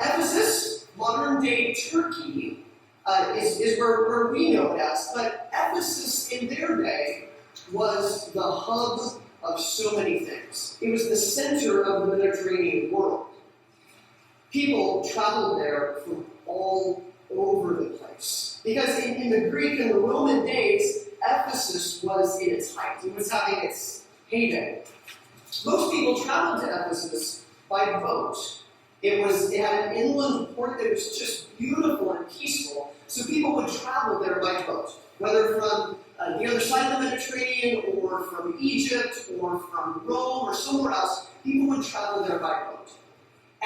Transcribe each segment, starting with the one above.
Ephesus, modern-day Turkey, is where we know it as, but Ephesus in their day was the hub of so many things. It was the center of the Mediterranean world. People traveled there from all over the place. Because in the Greek and the Roman days, Ephesus was in its height. It was having its heyday. Most people traveled to Ephesus by boat. It had an inland port that was just beautiful and peaceful, so people would travel there by boat, whether from the other side of the Mediterranean, or from Egypt, or from Rome, or somewhere else. People would travel there by boat.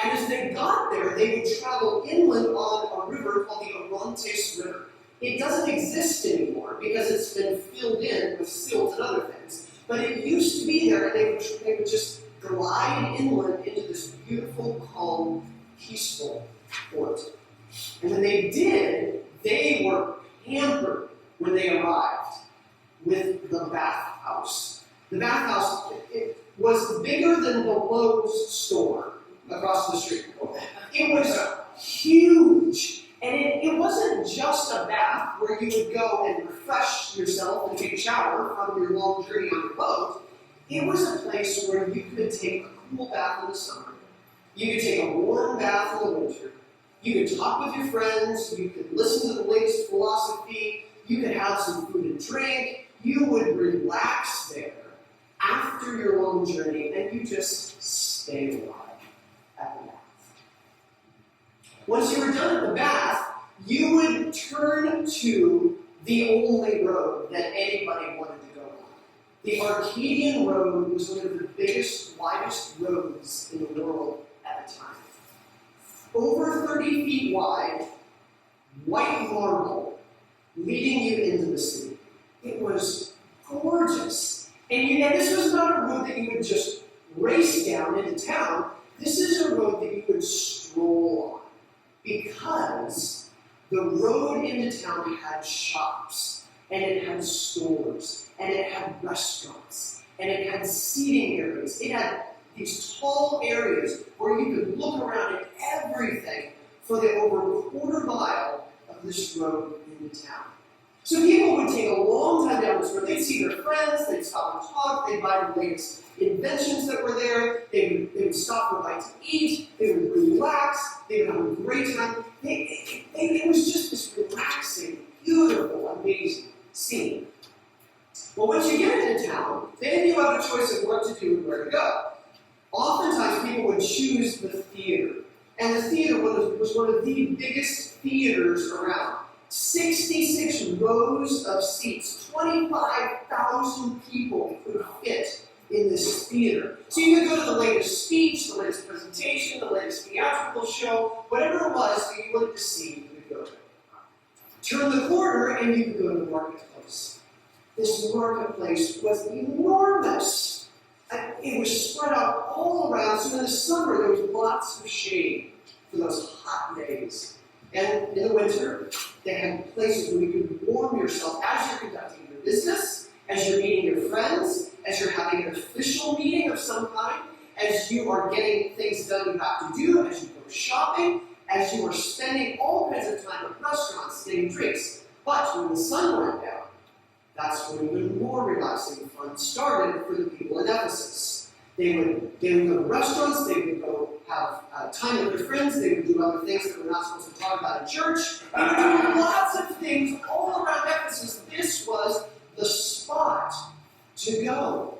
And as they got there, they would travel inland on a river called the Orontes River. It doesn't exist anymore because it's been filled in with silt and other things. But it used to be there, and they would just glide inland into this beautiful, calm, peaceful port. And when they did, they were pampered when they arrived with the bathhouse. The bathhouse, it was bigger than the Lowe's store across the street. It was huge. And it wasn't just a bath where you would go and refresh yourself and take a shower from your long journey on your boat. It was a place where you could take a cool bath in the summer. You could take a warm bath in the winter. You could talk with your friends. You could listen to the latest philosophy. You could have some food and drink. You would relax there after your long journey, and you just stay alive at the bath. Once you were done at the bath, you would turn to the only road that anybody wanted to go on. The Arcadian Road was one of the biggest, widest roads in the world at the time. Over 30 feet wide, white marble, leading you into the city. It was gorgeous. And this was not a road that you would just race down into town. This is a road that you would stroll on, because the road into town had shops, and it had stores, and it had restaurants, and it had seating areas. It had these tall areas where you could look around at everything for the over quarter mile of this road into town. So people would take a long time down this road. They'd see their friends, they'd stop and talk, they'd buy the latest inventions that were there, they would stop for a bite to eat, they would relax, they would have a great time. It was just this relaxing, beautiful, amazing scene. Well, once you get into town, then you have a choice of what to do and where to go. Oftentimes people would choose the theater. And the theater was one of the biggest theaters around. 66 rows of seats, 25,000 people could fit in this theater. So you could go to the latest speech, the latest presentation, the latest theatrical show, whatever it was that you wanted to see, you could go there. Turn the corner and you could go to the marketplace. This marketplace was enormous. It was spread out all around, so in the summer there was lots of shade for those hot days. And in the winter, they had places where you could warm yourself as you're conducting your business, as you're meeting your friends, as you're having an official meeting of some kind, as you are getting things done you have to do, as you go shopping, as you are spending all kinds of time at restaurants getting drinks. But when the sun went down, that's when even more relaxing fun started for the people in Ephesus. They would go to restaurants, they would go have time with their friends, they would do other things that we're not supposed to talk about in church. They would do lots of things all around Ephesus. This was the spot to go.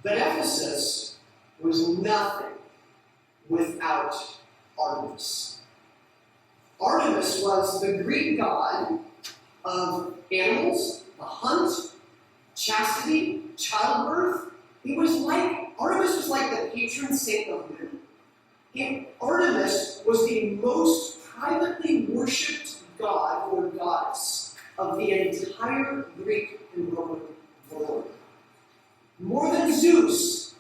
But Ephesus was nothing without Artemis. Artemis was the Greek god of animals, the hunt, chastity, childbirth. Artemis was like the patron saint of women. And Artemis was the most privately worshipped god or goddess of the entire Greek and Roman world. More than Zeus,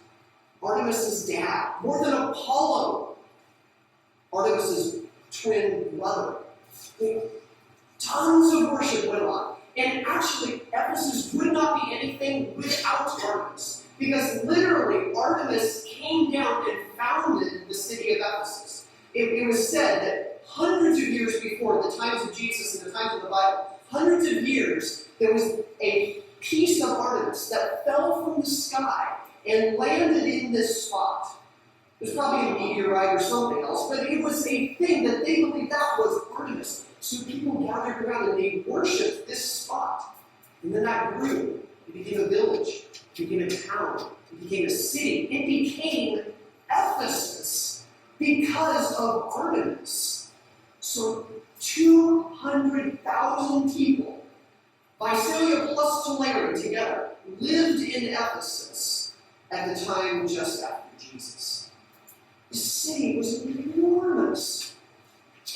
Artemis' dad. More than Apollo, Artemis' twin brother. Tons of worship went on. And actually, Ephesus would not be anything without Artemis. Because literally, Artemis came down and founded the city of Ephesus. it was said that hundreds of years before, the times of Jesus and the times of the Bible, hundreds of years, there was a piece of Artemis that fell from the sky and landed in this spot. It was probably a meteorite or something else, but it was a thing that they believed that was Artemis. So people gathered around and they worshipped this spot. And then that grew. It became a village. It became a town. It became a city. It became Ephesus because of Artemis. So 200,000 people, Visalia plus Tulare together, lived in Ephesus at the time just after Jesus. The city was enormous.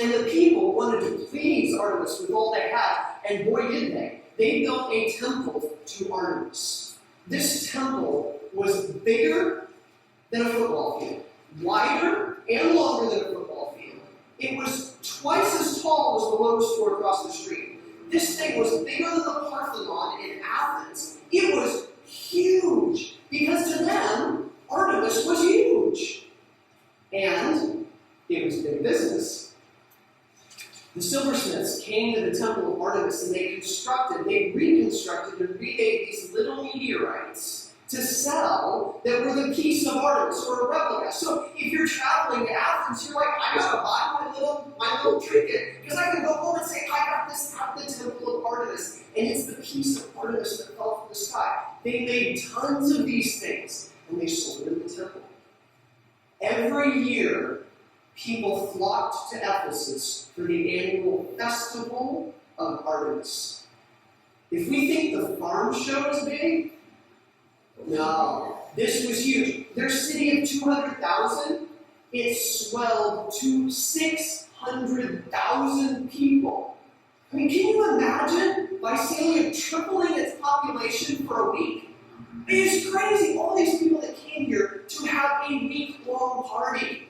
And the people wanted to please Artemis with all they had, and boy did they. They built a temple to Artemis. This temple was bigger than a football field, wider and longer than a football field. It was twice as tall as the Lowe's store across the street. This thing was bigger than the Parthenon in Athens. It was huge, because to them, Artemis was huge. And it was big business. The silversmiths came to the temple of Artemis and they reconstructed and remade these little meteorites to sell that were the piece of Artemis or a replica. So if you're traveling to Athens, you're like, I gotta buy my little trinket because I can go home and say, I got this at the temple of Artemis. And it's the piece of Artemis that fell from the sky. They made tons of these things and they sold them in the temple. Every year, people flocked to Ephesus for the annual festival of Artemis. If we think the farm show is big, no, this was huge. Their city of 200,000, it swelled to 600,000 people. I mean, can you imagine Visalia tripling its population for a week? It's crazy. All these people that came here to have a week-long party.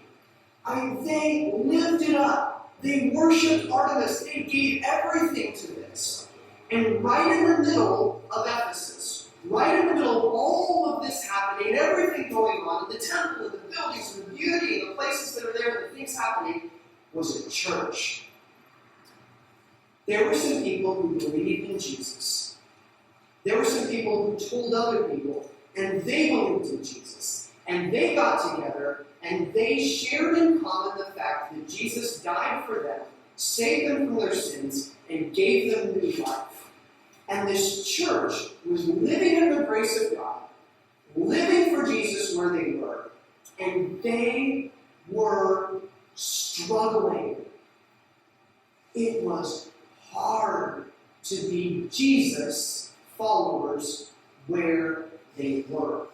I mean, they lived it up. They worshipped Artemis. They gave everything to this. And right in the middle of Ephesus, right in the middle of all of this happening, everything going on, and the temple and the buildings and the beauty and the places that are there and the things happening, was a church. There were some people who believed in Jesus. There were some people who told other people, and they believed in Jesus. And they got together, and they shared in common the fact that Jesus died for them, saved them from their sins, and gave them new life. And this church was living in the grace of God, living for Jesus where they were, and they were struggling. It was hard to be Jesus followers where they were.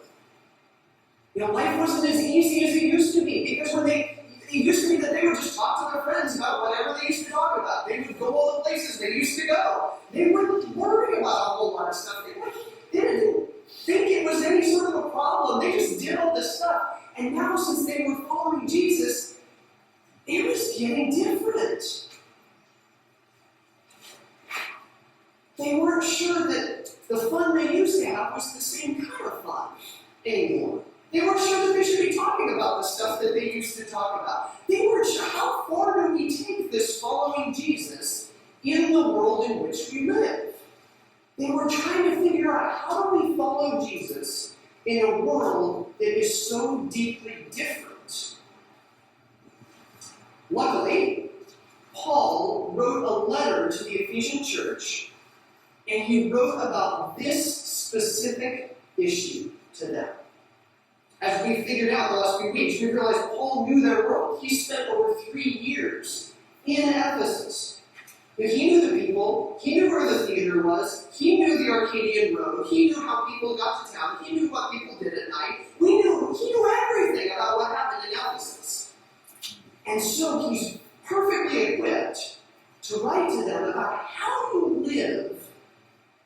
You know, life wasn't as easy as it used to be, because it used to be that they would just talk to their friends about whatever they used to talk about. They would go all the places they used to go. They wouldn't worry about a whole lot of stuff. They didn't think it was any sort of a problem. They just did all this stuff. And now, since they were following Jesus, it was getting different. They weren't sure that the fun they used to have was the same kind of fun anymore. They weren't sure that they should be talking about the stuff that they used to talk about. They weren't sure, how far do we take this following Jesus in the world in which we live? They were trying to figure out, how do we follow Jesus in a world that is so deeply different? Luckily, Paul wrote a letter to the Ephesian church, and he wrote about this specific issue to them. As we figured out the last few weeks, we realized Paul knew their world. He spent over 3 years in Ephesus. But he knew the people, he knew where the theater was, he knew the Arcadian Road, he knew how people got to town, he knew what people did at night. He knew everything about what happened in Ephesus. And so he's perfectly equipped to write to them about how to live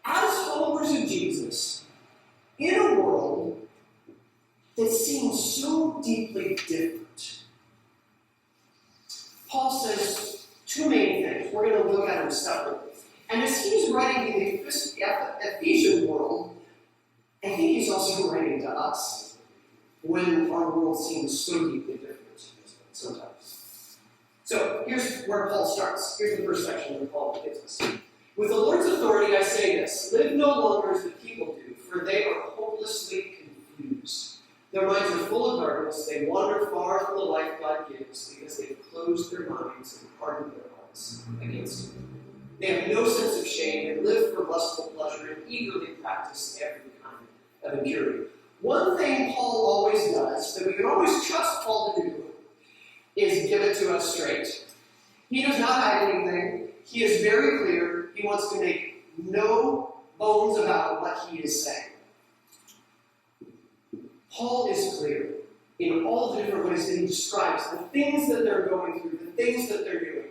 as followers of Jesus in a world that seems so deeply different. Paul says 2 main things. We're going to look at them separately. And as he's writing to the Ephesian world, I think he's also writing to us when our world seems so deeply different sometimes. here's where Paul starts. Here's the first section that Paul gives us. With the Lord's authority, I say this: live no longer as the people do, for they are hopelessly confused. Their minds are full of darkness. They wander far from the life God gives because they've closed their minds and hardened their hearts against Him. They have no sense of shame. They live for lustful pleasure and eagerly practice every kind of impurity. One thing Paul always does, that we can always trust Paul to do, is give it to us straight. He does not hide anything. He is very clear. He wants to make no bones about what he is saying. Paul is clear in all the different ways that he describes the things that they're going through, the things that they're doing.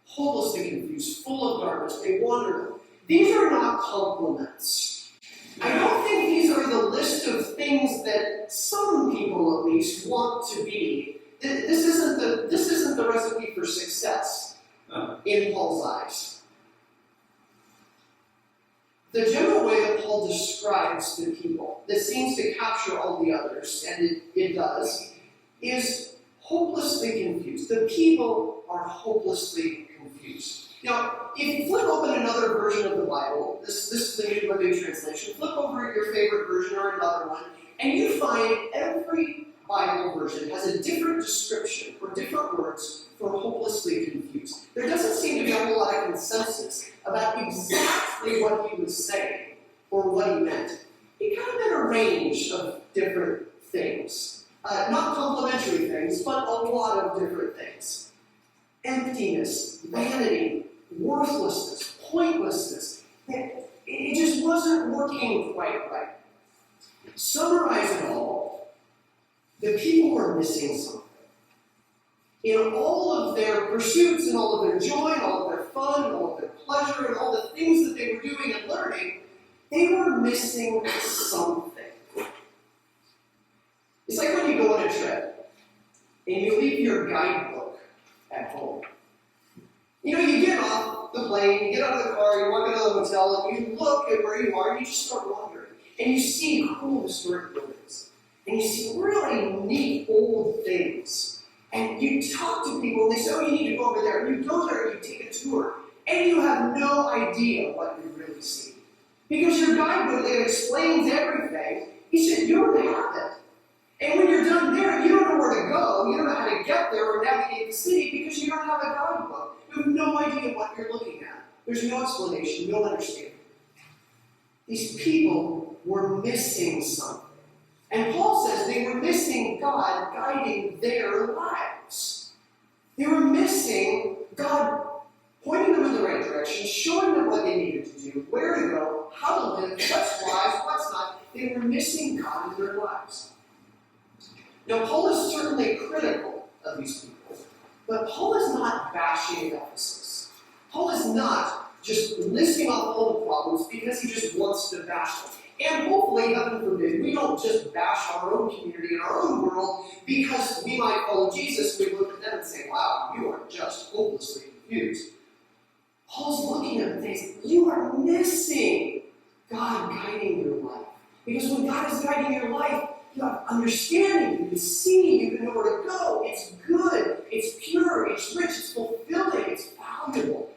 Hopelessly confused, full of darkness, they wander. These are not compliments. I don't think these are the list of things that some people at least want to be. This isn't the recipe for success in Paul's eyes. The general way that Paul describes the people, that seems to capture all the others, and it does, is hopelessly confused. The people are hopelessly confused. Now, if you flip open another version of the Bible, this is the New Living Translation, flip over your favorite version or another one, and you find every Bible version has a different description or different words for hopelessly confused. There doesn't seem to be a whole lot of consensus about exactly what he was saying or what he meant. It kind of had a range of different things. Not complimentary things, but a lot of different things. Emptiness, vanity, worthlessness, pointlessness. It just wasn't working quite right. Summarize it all, the people were missing something. In all of their pursuits and all of their joy and all of their fun and all of their pleasure and all the things that they were doing and learning, they were missing something. It's like when you go on a trip and you leave your guidebook at home. You know, you get off the plane, you get out of the car, you walk into the hotel, and you look at where you are, and you just start wandering. And you see cool historic buildings. And you see really neat old things. And you talk to people, and they say, oh, you need to go over there. And you go there, and you take a tour. And you have no idea what you really see. Because your guidebook that explains everything, he said, you don't have it. And when you're done there, you don't know where to go. You don't know how to get there or navigate the city because you don't have a guidebook. You have no idea what you're looking at. There's no explanation, no understanding. These people were missing something. And Paul says they were missing God guiding their lives. They were missing God pointing them in the right direction, showing them what they needed to do, where to go, how to live, what's wise, what's not. They were missing God in their lives. Now, Paul is certainly critical of these people, but Paul is not bashing Ephesus. Paul is not just listing off all the problems because he just wants to bash them. And hopefully, heaven forbid, we don't just bash our own community and our own world because we might follow Jesus. We look at them and say, wow, you are just hopelessly confused. Paul's looking at them and saying, you are missing God guiding your life. Because when God is guiding your life, you have understanding, you can see, you can know where to go. It's good, it's pure, it's rich, it's fulfilling, it's valuable.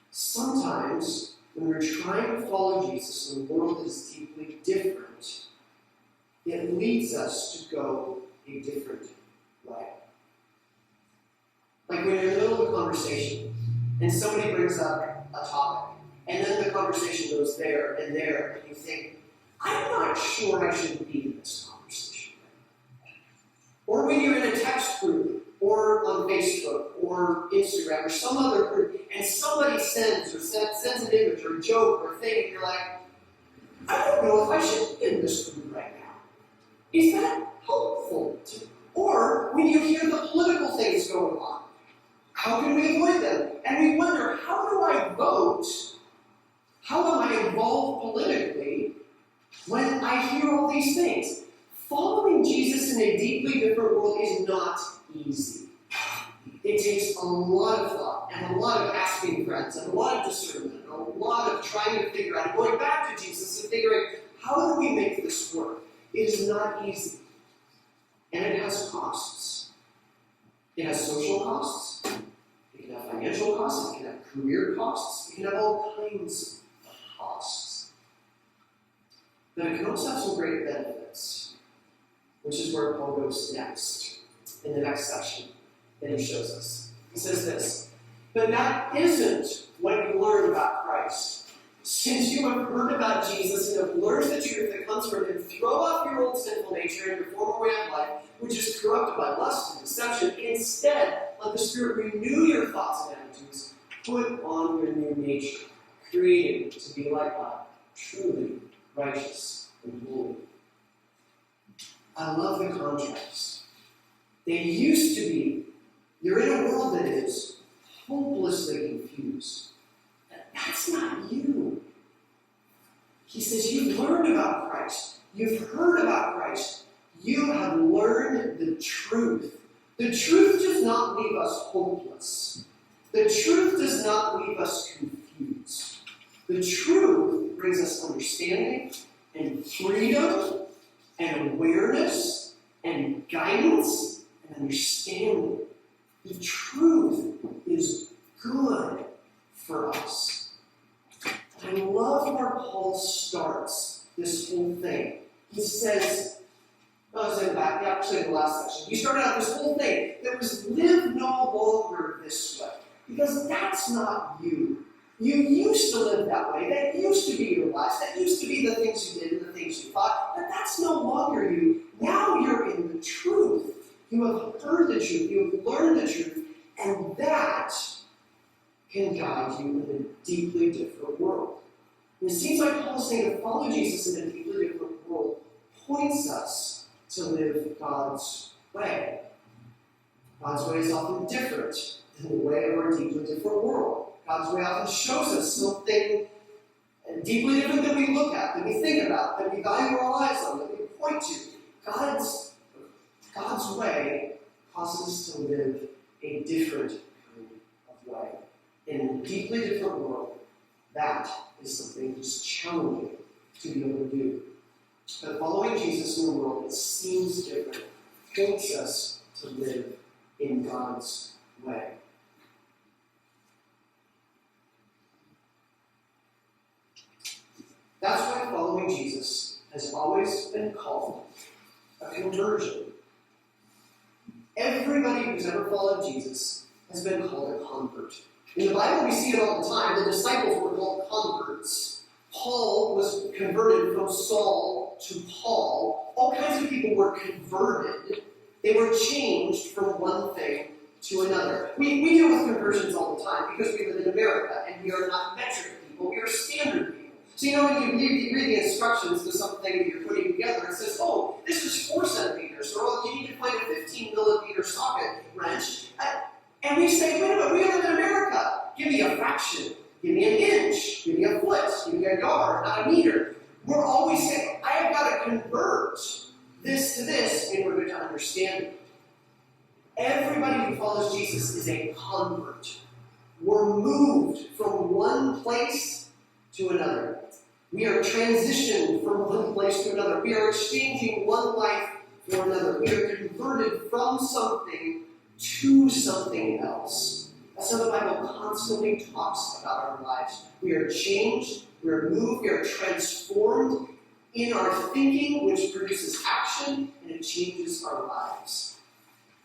Sometimes, when we're trying to follow Jesus and the world is deeply different, it leads us to go a different way. Like when you're in the middle of a conversation and somebody brings up a topic, and then the conversation goes there, and you think, I'm not sure I should be in this conversation. Or when you're in a text group, or on Facebook, or Instagram, or some other group, and somebody sends an image, or a joke, or a thing, and you're like, I don't know if I should be in this group right now. Is that helpful to me? Or when you hear the political things going on, how can we avoid them? And we wonder, how do I vote? How am I involved politically when I hear all these things? Following Jesus in a deeply different world is not easy. It takes a lot of thought, and a lot of asking friends, and a lot of discernment, and a lot of trying to figure out, going back to Jesus and figuring, how do we make this work? It is not easy. And it has costs. It has social costs, it can have financial costs, it can have career costs, it can have all kinds of costs. But it can also have some great benefits, which is where Paul goes next, in the next section that he shows us. He says this, but that isn't what you learned about Christ. Since you have heard about Jesus and have learned the truth that comes from him, throw off your old sinful nature and your former way of life, which is corrupted by lust and deception. Instead, let the Spirit renew your thoughts and attitudes. Put on your new nature, created to be like God, truly righteous and holy. I love the contrast. They used to be, you're in a world that is hopelessly confused. That's not you. He says, you've learned about Christ. You've heard about Christ. You have learned the truth. The truth does not leave us hopeless. The truth does not leave us confused. The truth brings us understanding and freedom and awareness and guidance and understanding. The truth is good for us. I love where Paul starts this whole thing. He says, actually in the last section, he started out this whole thing that was live no longer this way. Because that's not you. You used to live that way. That used to be your life. That used to be the things you did and the things you thought. But that's no longer you. Now you're in the truth. You have heard the truth. You have learned the truth. And that can guide you in a deeply different world. And it seems like Paul's saying to follow Jesus in a deeply different world points us to live God's way. God's way is often different than the way of our deeply different world. God's way often shows us something deeply different than we look at, than we think about, that we value our lives on, that we point to. God's way causes us to live a different kind of way. In a deeply different world, that is something that's challenging to be able to do. But following Jesus in a world that seems different points us to live in God's way. That's why following Jesus has always been called a conversion. Everybody who's ever followed Jesus has been called a convert. In the Bible, we see it all the time. The disciples were called converts. Paul was converted from Saul to Paul. All kinds of people were converted. They were changed from one thing to another. We deal with conversions all the time because we live in America and we are not metric people, we are standard people. So when you read the instructions to something that you're putting together, it says, oh, this is 4 centimeters, or you need to find a 15 millimeter socket wrench. And we say, wait a minute, we live in America. Give me a fraction. Give me an inch. Give me a foot. Give me a yard, not a meter. We're always saying, I have got to convert this to this in order to understand it. Everybody who follows Jesus is a convert. We're moved from one place to another. We are transitioned from one place to another. We are exchanging one life for another. We are converted from something to something else. That's how the Bible constantly talks about our lives. We are changed, we are moved, we are transformed in our thinking, which produces action, and it changes our lives.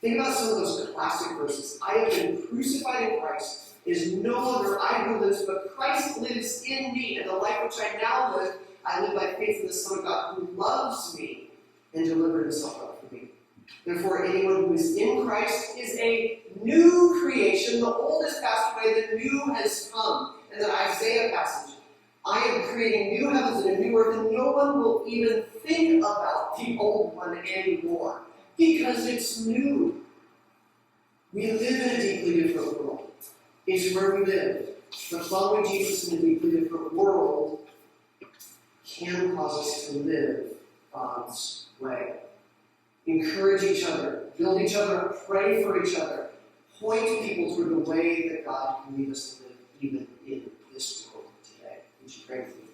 Think about some of those classic verses. I have been crucified in Christ. It is no longer I who lives, but Christ lives in me, and the life which I now live, I live by faith in the Son of God who loves me and delivered himself up for me. Therefore, anyone who is in Christ is a new creation. The old has passed away, the new has come. And the Isaiah passage, I am creating new heavens and a new earth, and no one will even think about the old one anymore, because it's new. We live in a deeply different world. It's where we live. But following Jesus in a deeply different world can cause us to live God's way. Encourage each other, build each other up, pray for each other, point people toward the way that God can lead us to live even in this world today. Would you pray for me?